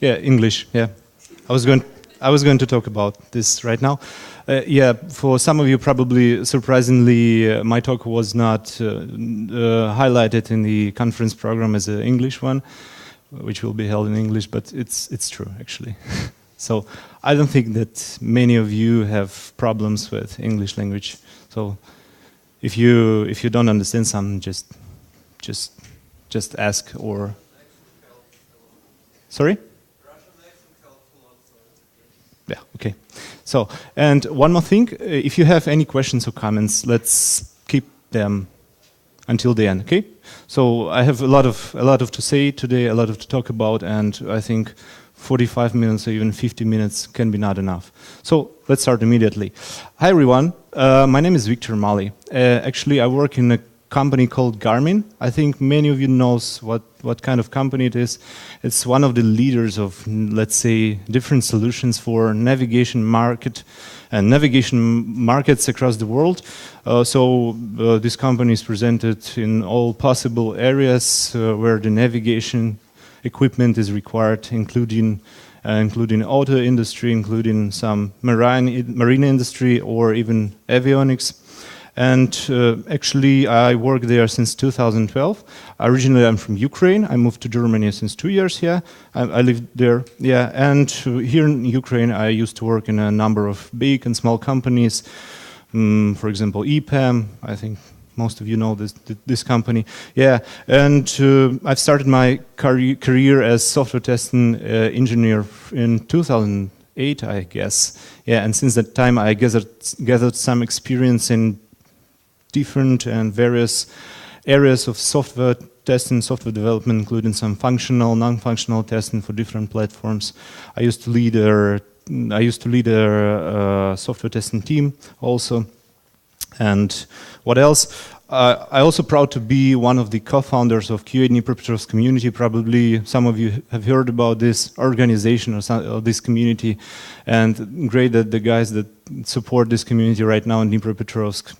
Yeah, English. Yeah, I was going to talk about this right now. Yeah, for some of you, probably surprisingly, my talk was not highlighted in the conference program as an English one, which will be held in English. But it's true actually. So I don't think that many of you have problems with English language. So if you don't understand something, just ask or. Sorry? Yeah, okay. So, and one more thing, if you have any questions or comments, let's keep them until the end, okay? So I have a lot of to say today, a lot of to talk about, and I think 45 minutes or even 50 minutes can be not enough. So let's start immediately. Hi everyone, my name is Viktor Malyi. Actually, I work in a company called Garmin. I think many of you knows what kind of company it is. It's one of the leaders of, let's say, different solutions for navigation markets across the world. This company is presented in all possible areas where the navigation equipment is required, including auto industry, including some marine industry, or even avionics. And actually, I work there since 2012. Originally, I'm from Ukraine. I moved to Germany since 2 years here. I lived there, yeah. And here in Ukraine, I used to work in a number of big and small companies. For example, EPAM. I think most of you know this company. Yeah, and I've started my career as software testing engineer in 2008, I guess. Yeah, and since that time, I gathered some experience in different and various areas of software testing, software development, including some functional, non-functional testing for different platforms. I used to lead a software testing team also. And what else? I also proud to be one of the co-founders of QA Dnipropetrovsk community. Probably some of you have heard about this organization or this community, and great that the guys that support this community right now in Dnipropetrovsk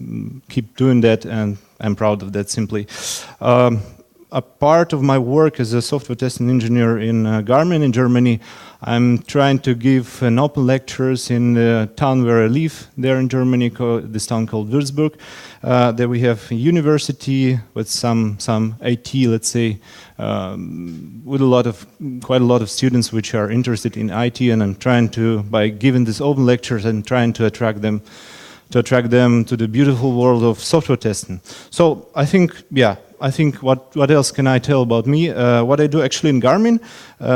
keep doing that, and I'm proud of that simply. A part of my work as a software testing engineer in Garmin in Germany, I'm trying to give an open lectures in the town where I live, there in Germany, this town called Würzburg. There we have a university with some IT, let's say, with quite a lot of students which are interested in IT, and I'm trying to, by giving these open lectures, I'm trying to attract them to the beautiful world of software testing. So I think, yeah. What else can I tell about me? What I do actually in Garmin,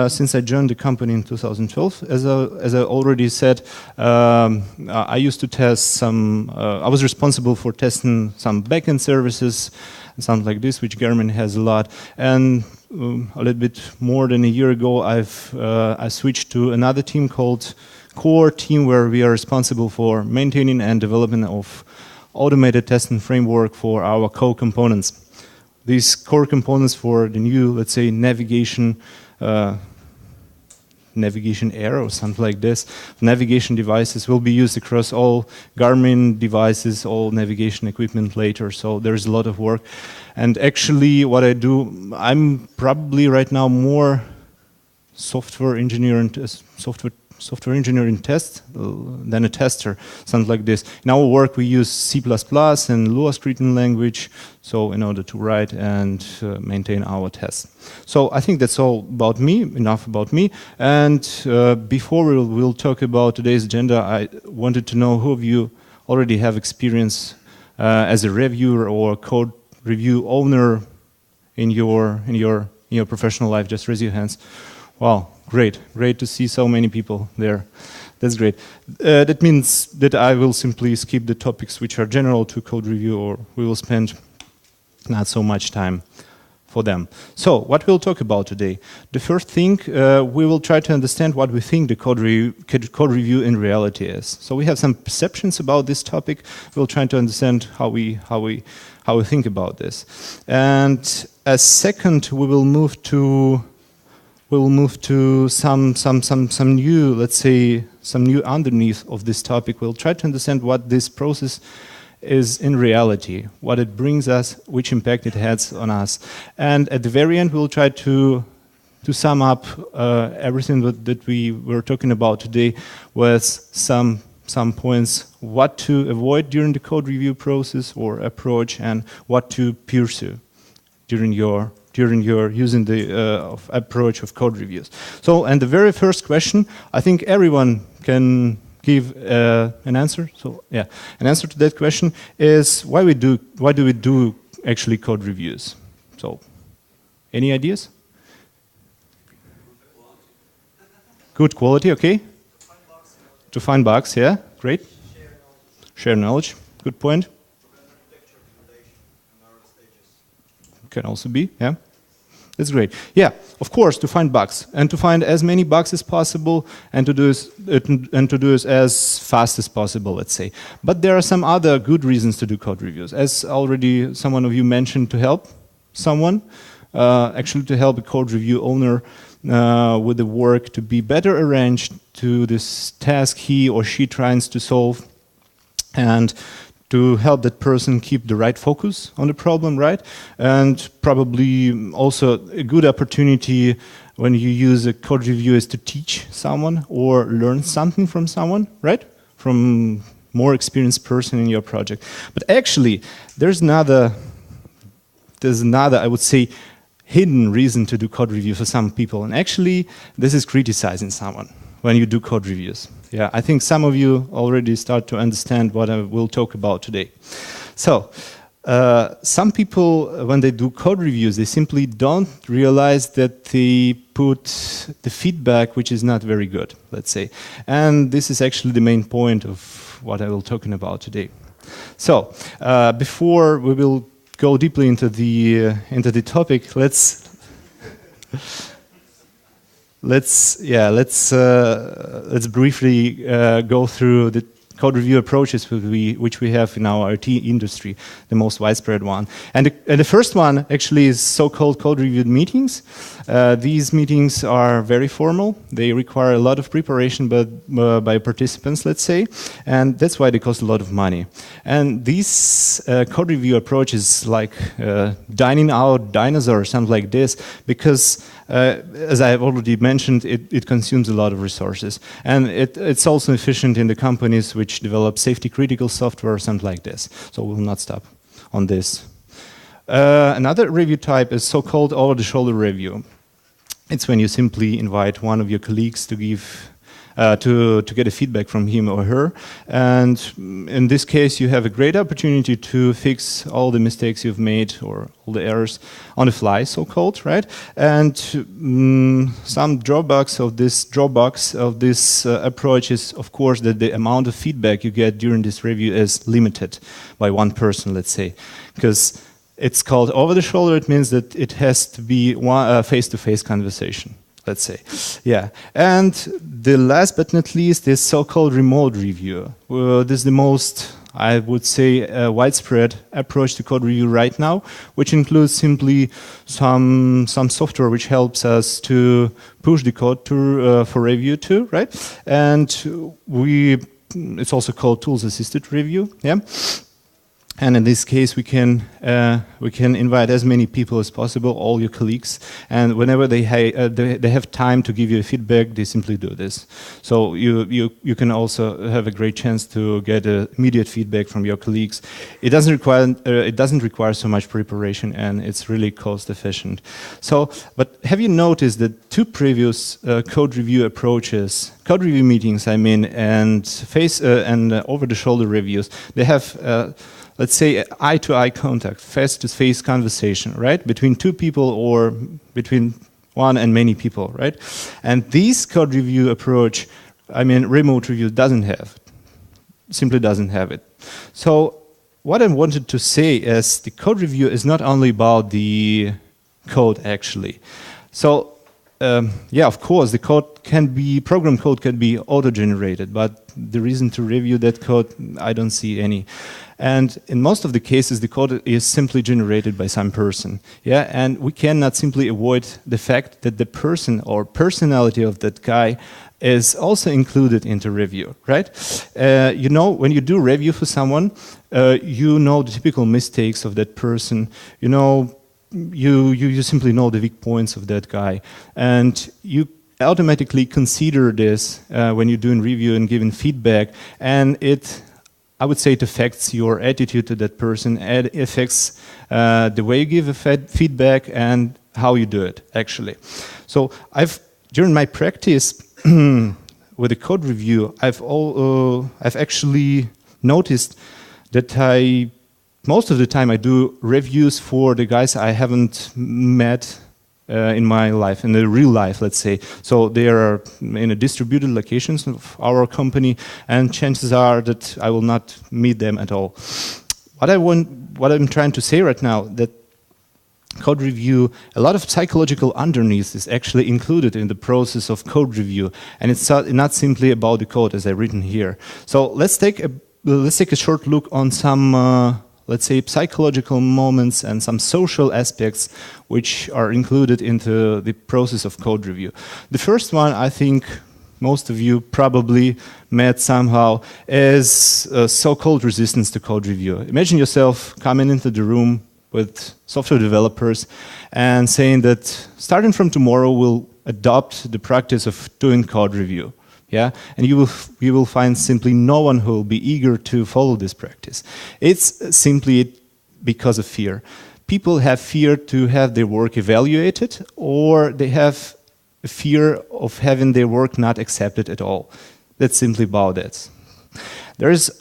since I joined the company in 2012, as I already said, I used to test some. I was responsible for testing some backend services, something like this, which Garmin has a lot. And a little bit more than a year ago, I switched to another team called Core Team, where we are responsible for maintaining and development of automated testing framework for our core components. These core components for the new, let's say, navigation era or something like this, navigation devices will be used across all Garmin devices, all navigation equipment later. So there's a lot of work. And actually, what I do, I'm probably right now more software engineer in test than a tester, something like this. In our work, we use C++ and Lua scripting language, so in order to write and maintain our tests. So I think that's all about me, enough about me. And before we'll talk about today's agenda, I wanted to know who of you already have experience as a reviewer or code review owner in your professional life. Just raise your hands. Wow. Great to see so many people there. That's great. That means that I will simply skip the topics which are general to code review, or we will spend not so much time for them. So, what we'll talk about today? The first thing, we will try to understand what we think the code review in reality is. So we have some perceptions about this topic. We'll try to understand how we think about this. And as second, we will move to some new, let's say, some new underneath of this topic. We'll try to understand what this process is in reality, what it brings us, which impact it has on us. And at the very end, we'll try to to sum up everything that we were talking about today with some points what to avoid during the code review process or approach and what to pursue during your using the approach of code reviews. So, and the very first question, I think everyone can give an answer. So, yeah, an answer to that question is why do we do actually code reviews? So, any ideas? Good quality, okay. To find bugs, yeah, great. Share knowledge, good point. Can also be, yeah. That's great. Yeah, of course, to find bugs and to find as many bugs as possible and to do this as fast as possible, let's say. But there are some other good reasons to do code reviews. As already someone of you mentioned, to help someone, actually to help a code review owner with the work to be better arranged to this task he or she tries to solve, and to help that person keep the right focus on the problem, right? And probably also a good opportunity when you use a code review is to teach someone or learn something from someone, right? From more experienced person in your project. But actually, there's another, I would say, hidden reason to do code review for some people. And actually, this is criticizing someone when you do code reviews. Yeah, I think some of you already start to understand what I will talk about today. So, some people, when they do code reviews, they simply don't realize that they put the feedback which is not very good, let's say. And this is actually the main point of what I will talking about today. So, before we will go deeply into the topic, let's briefly go through the code review approaches which we have in our IT industry, the most widespread one. And the first one actually is so-called code review meetings. These meetings are very formal. They require a lot of preparation by participants, let's say, and that's why they cost a lot of money. And these code review approach is like dining out dinosaurs, something like this, because as I have already mentioned, it consumes a lot of resources. And it's also efficient in the companies which develop safety critical software or something like this. So we'll not stop on this. Another review type is so-called over-the-shoulder review. It's when you simply invite one of your colleagues to give to get a feedback from him or her, and in this case you have a great opportunity to fix all the mistakes you've made or all the errors on the fly, so-called, right? And some drawbacks of this approach is, of course, that the amount of feedback you get during this review is limited by one person, let's say, because it's called over the shoulder. It means that it has to be one face-to-face conversation, let's say. Yeah. And the last but not least is so-called remote review. This is the most, I would say, widespread approach to code review right now, which includes simply some software which helps us to push the code for review too, right? And it's also called tools-assisted review. Yeah. And in this case, we can invite as many people as possible, all your colleagues, and whenever they have time to give you feedback, they simply do this. So you can also have a great chance to get immediate feedback from your colleagues. It doesn't require so much preparation, and it's really cost efficient. So, but have you noticed that two previous code review approaches, code review meetings, I mean, and over-the-shoulder reviews, they have let's say eye-to-eye contact, face-to-face conversation, right? Between two people or between one and many people, right? And this code review approach, I mean, remote review simply doesn't have it. So what I wanted to say is the code review is not only about the code actually. So yeah, of course, the program code can be auto-generated, but the reason to review that code, I don't see any. And in most of the cases, the code is simply generated by some person. Yeah, and we cannot simply avoid the fact that the person or personality of that guy is also included into review, right? You know, when you do review for someone, you know the typical mistakes of that person. You know you simply know the weak points of that guy, and you automatically consider this when you're doing review and giving feedback, and I would say it affects your attitude to that person. It affects the way you give feedback and how you do it, actually. So during my practice with the code review, I've actually noticed that most of the time I do reviews for the guys I haven't met in my life, in the real life, let's say. So they are in a distributed locations of our company, and chances are that I will not meet them at all. What I'm trying to say right now, that code review, a lot of psychological underneath is actually included in the process of code review, and it's not simply about the code as I've written here. So let's take a short look on some let's say psychological moments and some social aspects which are included into the process of code review. The first one, I think most of you probably met somehow, is so-called resistance to code review. Imagine yourself coming into the room with software developers and saying that starting from tomorrow we'll adopt the practice of doing code review. Yeah, and you will find simply no one who will be eager to follow this practice. It's simply because of fear. People have fear to have their work evaluated, or they have a fear of having their work not accepted at all. That's simply about it. There is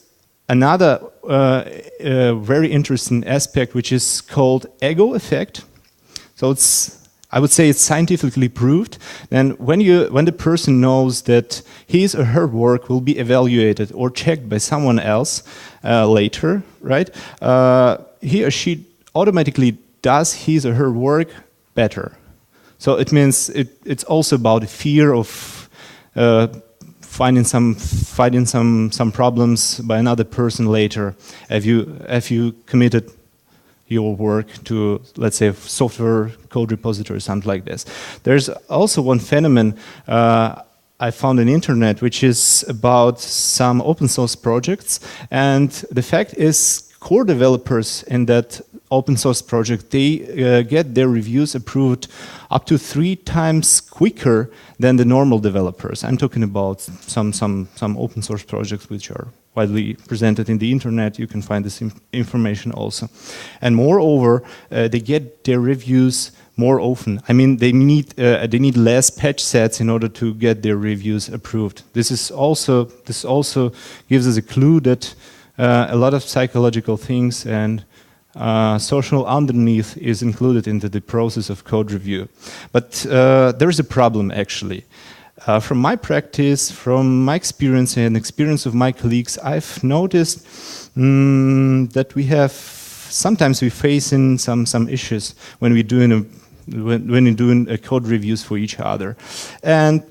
another very interesting aspect which is called ego effect. So I would say it's scientifically proved. Then when the person knows that his or her work will be evaluated or checked by someone else later, right? He or she automatically does his or her work better. So it means it's also about the fear of finding some problems by another person later, if you committed your work to, let's say, software code repository or something like this. There's also one phenomenon I found on the internet, which is about some open source projects, and the fact is core developers in that open source project, they get their reviews approved up to 3 times quicker than the normal developers. I'm talking about some open source projects which are widely presented in the internet. You can find this information also. And moreover, they get their reviews more often. I mean, they need less patch sets in order to get their reviews approved. This also gives us a clue that a lot of psychological things and social underneath is included into the process of code review. But there is a problem, actually. From my practice, from my experience and experience of my colleagues, I've noticed that sometimes we face in some issues when we're doing code reviews for each other. And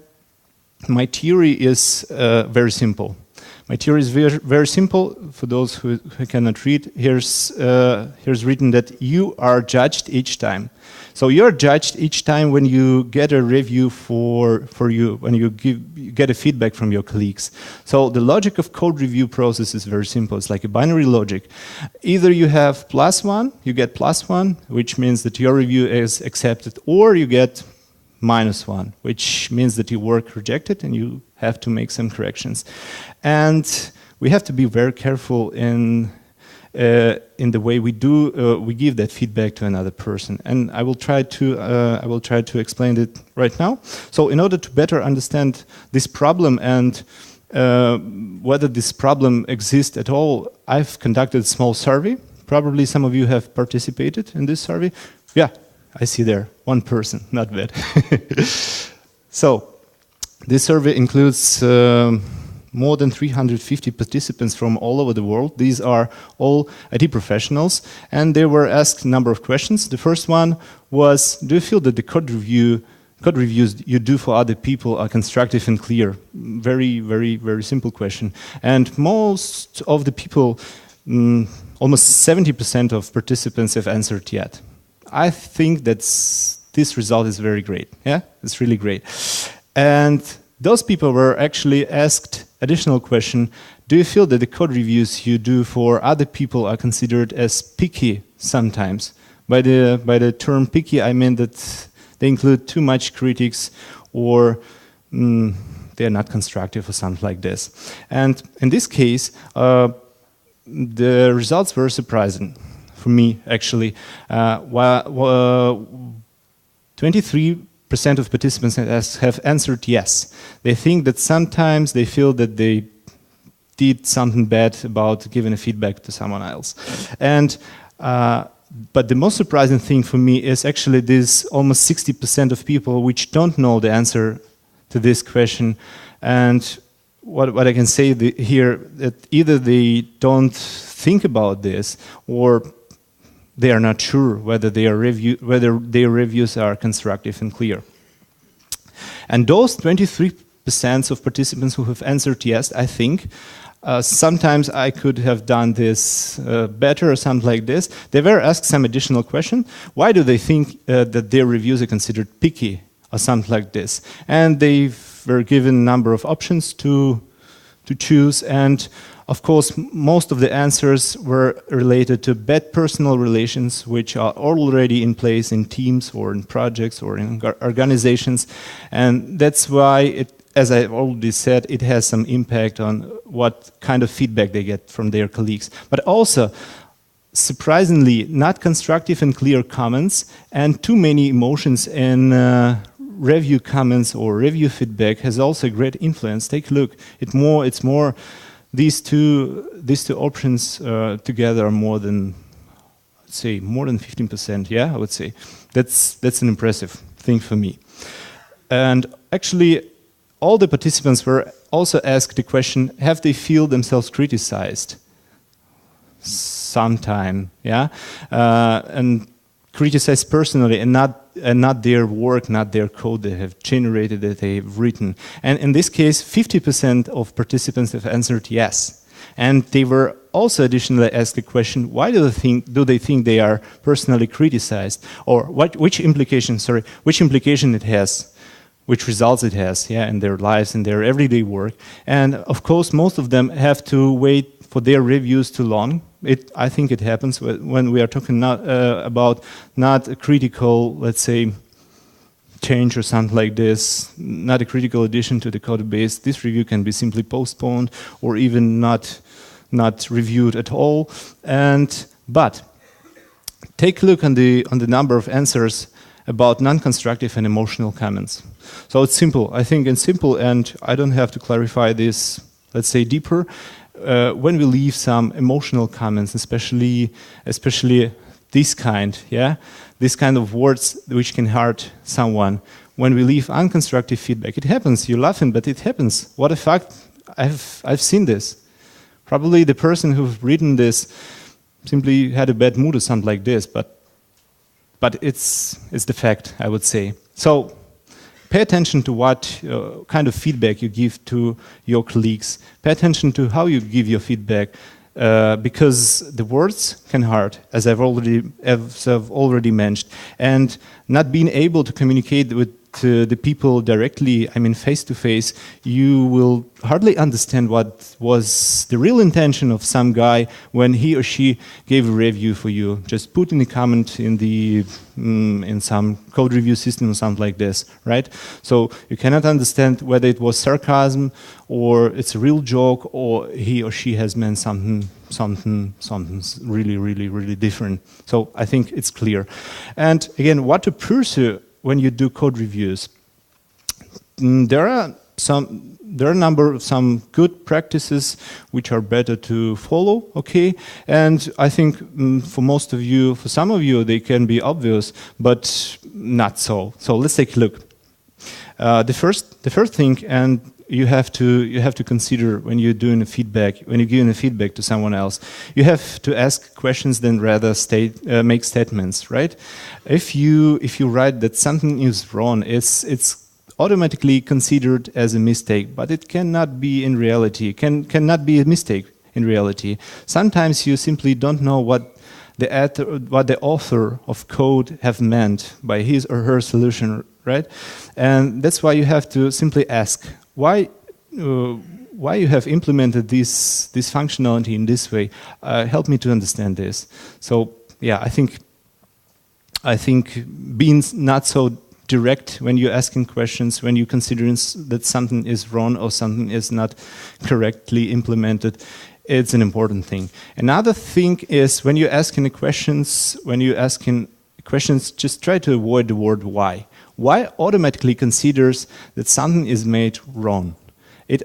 my theory is very simple. My theory is very simple. For those who cannot read, here's written that you are judged each time. So you're judged each time when you get a review for you, when you get a feedback from your colleagues. So the logic of code review process is very simple. It's like a binary logic. Either you have +1, you get +1, which means that your review is accepted, or you get -1, which means that your work rejected and you have to make some corrections. And we have to be very careful in the way we give that feedback to another person. And I will try to explain it right now. So in order to better understand this problem and whether this problem exists at all, I've conducted a small survey. Probably some of you have participated in this survey. Yeah, I see there, 1 person, not bad. So this survey includes more than 350 participants from all over the world. These are all IT professionals, and they were asked a number of questions. The first one was, do you feel that the code reviews you do for other people are constructive and clear? Very, very, very simple question. And most of the people, almost 70% of participants have answered yet. I think that this result is very great. Yeah, it's really great. And those people were actually asked additional question, do you feel that the code reviews you do for other people are considered as picky sometimes by the term picky, I mean that they include too much critics, or they're not constructive or something like this. And in this case, the results were surprising for me, actually. 23% of participants have answered yes. They think that sometimes they feel that they did something bad about giving a feedback to someone else. And but the most surprising thing for me is actually this almost 60% of people which don't know the answer to this question. And what I can say here, that either they don't think about this, or they are not sure whether their reviews are constructive and clear. And those 23% of participants who have answered yes, I think, sometimes I could have done this better or something like this. They were asked some additional question. Why do they think that their reviews are considered picky or something like this? And they were given a number of options to choose. And of course, most of the answers were related to bad personal relations, which are already in place in teams or in projects or in organizations. And that's why as I already said, it has some impact on what kind of feedback they get from their colleagues. But also, surprisingly, not constructive and clear comments and too many emotions in review comments or review feedback has also a great influence. Take a look. It's more these two options together are more than 15%. Yeah, I would say that's an impressive thing for me. And actually, all the participants were also asked the question: have they feel themselves criticized? Sometime, yeah, and criticized personally, and not their work, not their code they have generated, that they've written. And in this case, 50% of participants have answered yes. And they were also additionally asked the question: why do they think they are personally criticized, or which implication it has? Which results it has, yeah, in their lives, in their everyday work. And of course, most of them have to wait for their reviews too long. I think it happens when we are talking about not a critical, let's say, change or something like this, not a critical addition to the code base. This review can be simply postponed or even not reviewed at all. But take a look on the number of answers about non-constructive and emotional comments. So it's simple. I think it's simple, and I don't have to clarify this, let's say, deeper. When we leave some emotional comments, especially this kind of words which can hurt someone, when we leave unconstructive feedback, it happens. You're laughing, but it happens. What a fact! I've seen this. Probably the person who's written this simply had a bad mood or something like this, but it's the fact, I would say. So pay attention to what kind of feedback you give to your colleagues. Pay attention to how you give your feedback, because the words can hurt, as I've already mentioned. And not being able to communicate with the people directly, I mean face to face, you will hardly understand what was the real intention of some guy when he or she gave a review for you. Just put in a comment in some code review system or something like this, right? So you cannot understand whether it was sarcasm or it's a real joke, or he or she has meant something really, really, really different. So I think it's clear. And again, what to pursue when you do code reviews. There are a number of some good practices which are better to follow, okay? And I think for some of you, they can be obvious, but not so. So let's take a look. The first thing, and you have to consider when you're giving a feedback to someone else, you have to ask questions then rather make statements, right? If you write that something is wrong, it's automatically considered as a mistake, but it cannot be in reality. Cannot be a mistake in reality. Sometimes you simply don't know what the author of code have meant by his or her solution, right? And that's why you have to simply ask why you have implemented this functionality in this way. Help me to understand this. So yeah, I think I think being not so direct when you're asking questions, when you consider that something is wrong or something is not correctly implemented, it's an important thing. Another thing is when you're asking questions, just try to avoid the word why. Why automatically considers that something is made wrong. It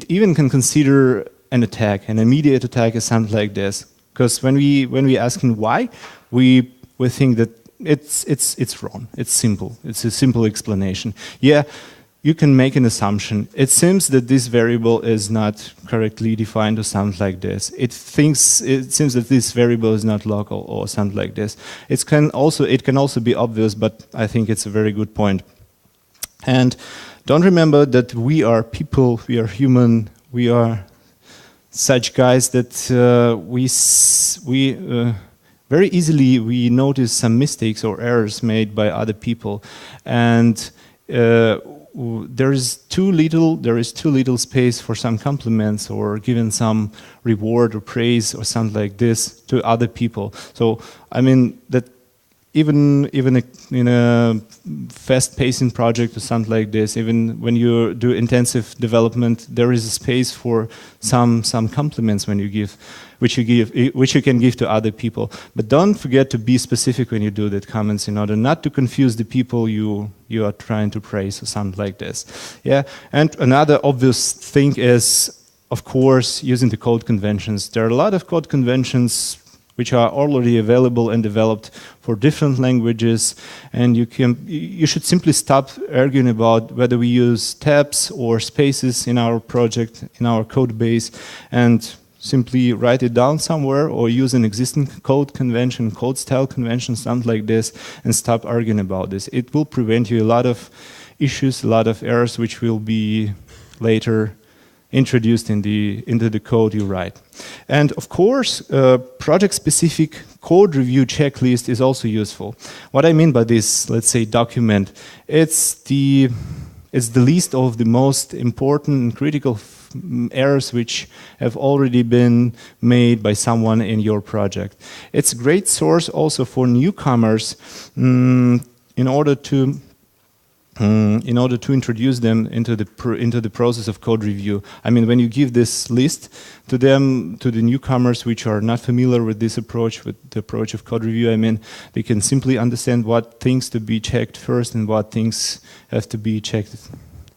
even can consider an attack, an immediate attack is something like this. Because when we asking why, we think that it's wrong. It's simple. It's a simple explanation. Yeah, you can make an assumption. It seems that this variable is not correctly defined or something like this. It seems that this variable is not local or something like this. It can also be obvious, but I think it's a very good point. And don't remember that we are people, we are human, we are such guys that very easily we notice some mistakes or errors made by other people, and there is too little space for some compliments or giving some reward or praise or something like this to other people. So I mean that even in a fast-pacing project or something like this, even when you do intensive development, there is a space for some compliments which you can give to other people. But don't forget to be specific when you do that comments in order not to confuse the people you are trying to praise or something like this. Yeah, and another obvious thing is, of course, using the code conventions. There are a lot of code conventions which are already available and developed for different languages, and you should simply stop arguing about whether we use tabs or spaces in our project, in our code base, and simply write it down somewhere or use an existing code convention, code style convention, something like this, and stop arguing about this. It will prevent you a lot of issues, a lot of errors which will be later introduced into the code you write. And of course, project-specific code review checklist is also useful. What I mean by this, let's say, document, it's the list of the most important and critical errors which have already been made by someone in your project. It's a great source also for newcomers in order to introduce them into the process of code review. I mean, when you give this list to them, to the newcomers which are not familiar with this approach, with the approach of code review, I mean, they can simply understand what things to be checked first and what things have to be checked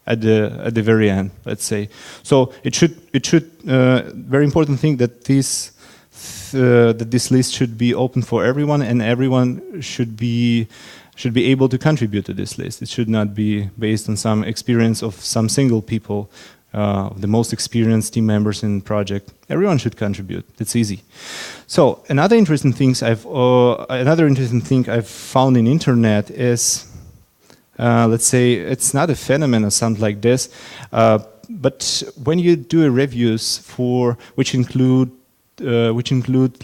at the very end, let's say. So it should very important thing that this list should be open for everyone, and everyone should be able to contribute to this list. It should not be based on some experience of some single people, the most experienced team members in the project. Everyone should contribute. It's easy. So another interesting thing I've found in internet is, let's say, it's not a phenomenon or something like this, but when you do reviews which include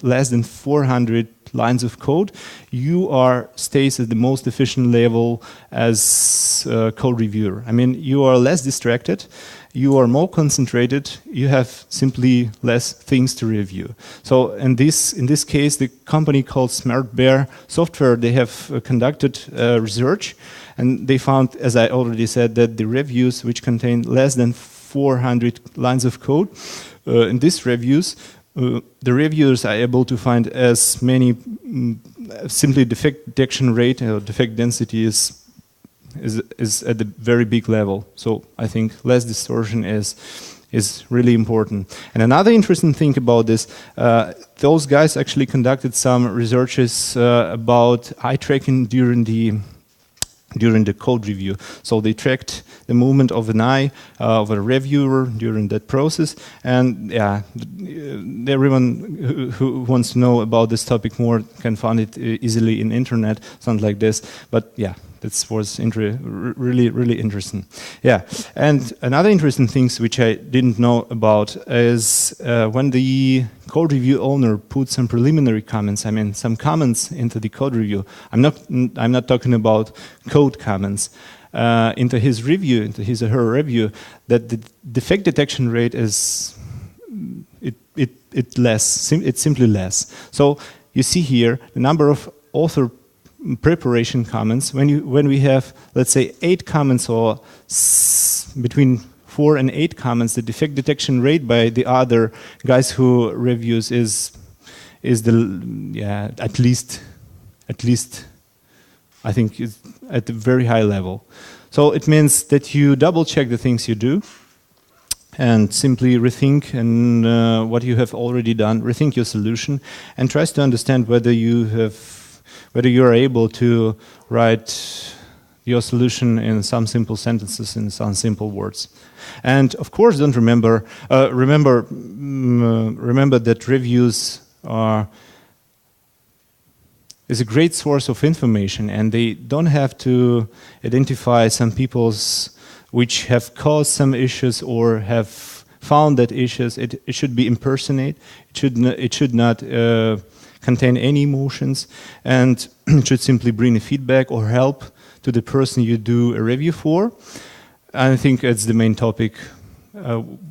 less than 400 lines of code, you stays at the most efficient level as a code reviewer. I mean, you are less distracted, you are more concentrated, you have simply less things to review. So in this case, the company called Smart Bear Software, they have conducted research, and they found, as I already said, that the reviews which contain less than 400 lines of code, in these reviews, the reviewers are able to find as many, simply defect detection rate or defect density is at a very big level. So I think less distortion is really important. And another interesting thing about this, those guys actually conducted some researches about eye tracking during the code review. So they tracked the movement of an eye of a reviewer during that process. And yeah, everyone who wants to know about this topic more can find it easily in internet, something like this. But yeah, that was really, really interesting. Yeah, and another interesting things which I didn't know about is when the code review owner put some preliminary comments, I mean some comments into the code review. I'm not talking about code comments. Into his review, into his or her review, that the defect detection rate is it's simply less. So you see here the number of author preparation comments, when we have, let's say, 8 comments or between 4 and 8 comments, the defect detection rate by the other guys who reviews is at least I think it's at a very high level. So it means that you double check the things you do and simply rethink and what you have already done, rethink your solution, and tries to understand whether you are able to write your solution in some simple sentences, in some simple words. And of course, don't remember that reviews is a great source of information, and they don't have to identify some people's which have caused some issues or have found that issues. It should be impersonate. It should not contain any emotions, and it should simply bring a feedback or help to the person you do a review for. I think it's the main topic.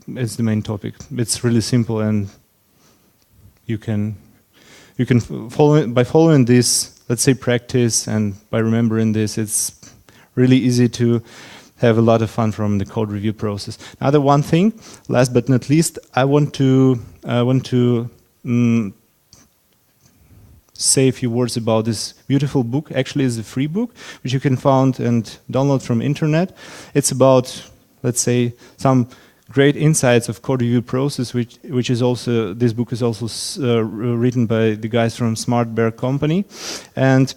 It's really simple, and you can follow by following this, let's say, practice, and by remembering this, it's really easy to have a lot of fun from the code review process. Another one thing, last but not least, I want to say a few words about this beautiful book. Actually, it's a free book which you can find and download from internet. It's about, let's say, some great insights of code review process, which is also, this book is also written by the guys from Smart Bear Company, and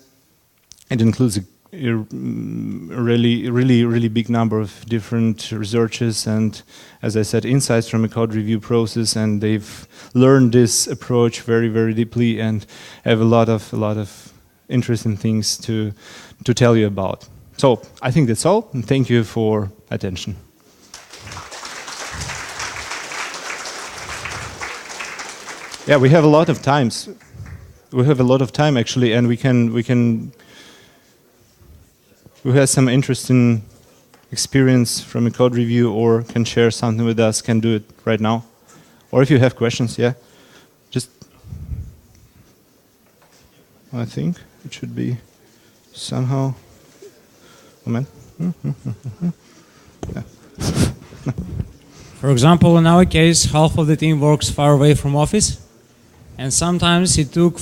it includes a really big number of different researches and, as I said, insights from a code review process, and they've learned this approach very deeply and have a lot of interesting things to tell you about. So I think that's all, and thank you for attention. Yeah, we have a lot of times. We have a lot of time actually, and who has some interesting experience from a code review or can share something with us can do it right now. Or if you have questions, yeah, just, I think it should be somehow, moment. Yeah. For example, in our case, half of the team works far away from office, and sometimes it took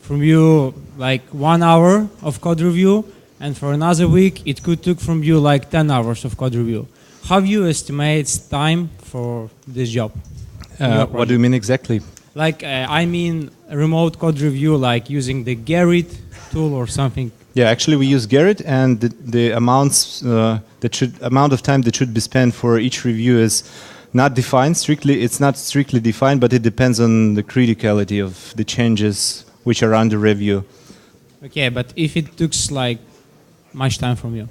from you like 1 hour of code review, and for another week it could took from you like 10 hours of code review. How do you estimate time for this job? What do you mean exactly? Like, I mean remote code review, like using the Garmin tool or something. Yeah, actually we use Garmin, and the amounts amount of time that should be spent for each review is not defined strictly. It's not strictly defined, but it depends on the criticality of the changes which are under review. Okay, but if it took like much time from you,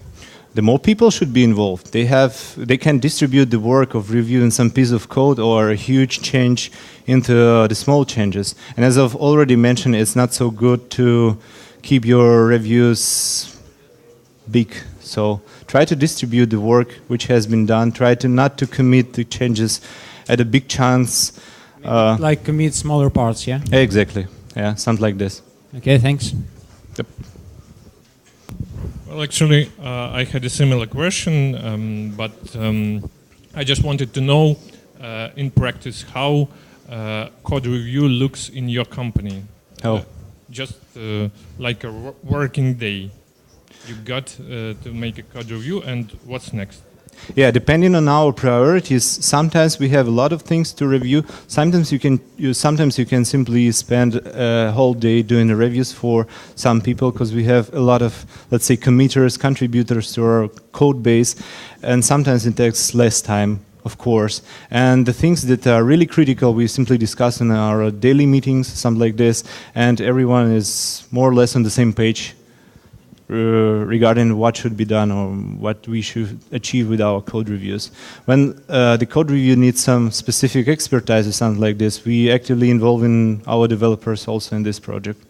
the more people should be involved. They can distribute the work of reviewing some piece of code or a huge change into the small changes. And as I've already mentioned, it's not so good to keep your reviews big. So try to distribute the work which has been done. Try to not to commit the changes at a big chance. Like commit smaller parts, yeah? Exactly. Yeah, something like this. Okay, thanks. Yep. Well, actually, I had a similar question, but I just wanted to know, in practice, how code review looks in your company. Oh. Just like a working day. You got to make a code review, and what's next? Yeah, depending on our priorities, sometimes we have a lot of things to review. Sometimes you can simply spend a whole day doing the reviews for some people, because we have a lot of, let's say, committers, contributors to our code base, and sometimes it takes less time, of course. And the things that are really critical, we simply discuss in our daily meetings, something like this, and everyone is more or less on the same page regarding what should be done or what we should achieve with our code reviews. When the code review needs some specific expertise or something like this, we actively involve in our developers also in this project.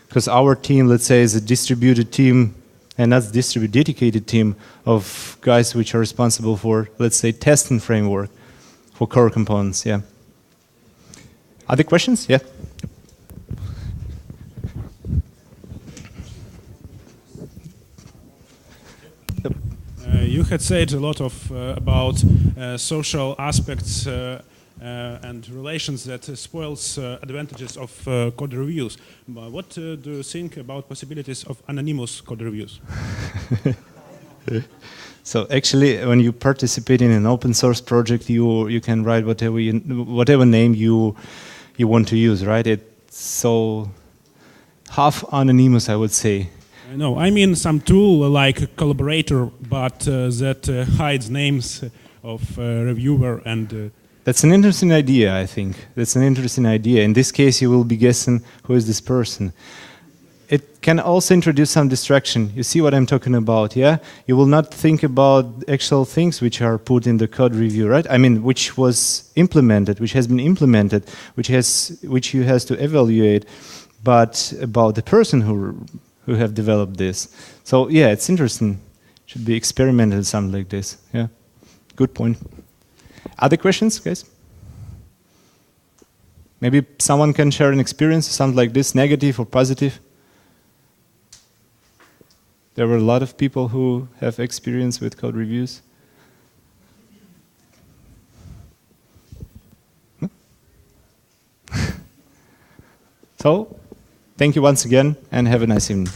Because our team, let's say, is a distributed team, and that's dedicated team of guys which are responsible for, let's say, testing framework for core components, yeah. Other questions? Yeah. You had said a lot of about social aspects and relations that spoils advantages of code reviews. But what do you think about possibilities of anonymous code reviews? So actually, when you participate in an open source project, you can write whatever name you want to use, right? It's so half anonymous, I would say. No, I mean some tool like a collaborator, but that hides names of reviewer and. That's an interesting idea, I think. That's an interesting idea. In this case, you will be guessing who is this person. It can also introduce some distraction. You see what I'm talking about, yeah? You will not think about actual things which are put in the code review, right? I mean, which was implemented, which has been implemented, which you has to evaluate, but about the person who have developed this. So yeah, it's interesting. Should be experimented something like this. Yeah, good point. Other questions, guys? Maybe someone can share an experience, something like this, negative or positive. There were a lot of people who have experience with code reviews. So, thank you once again and have a nice evening.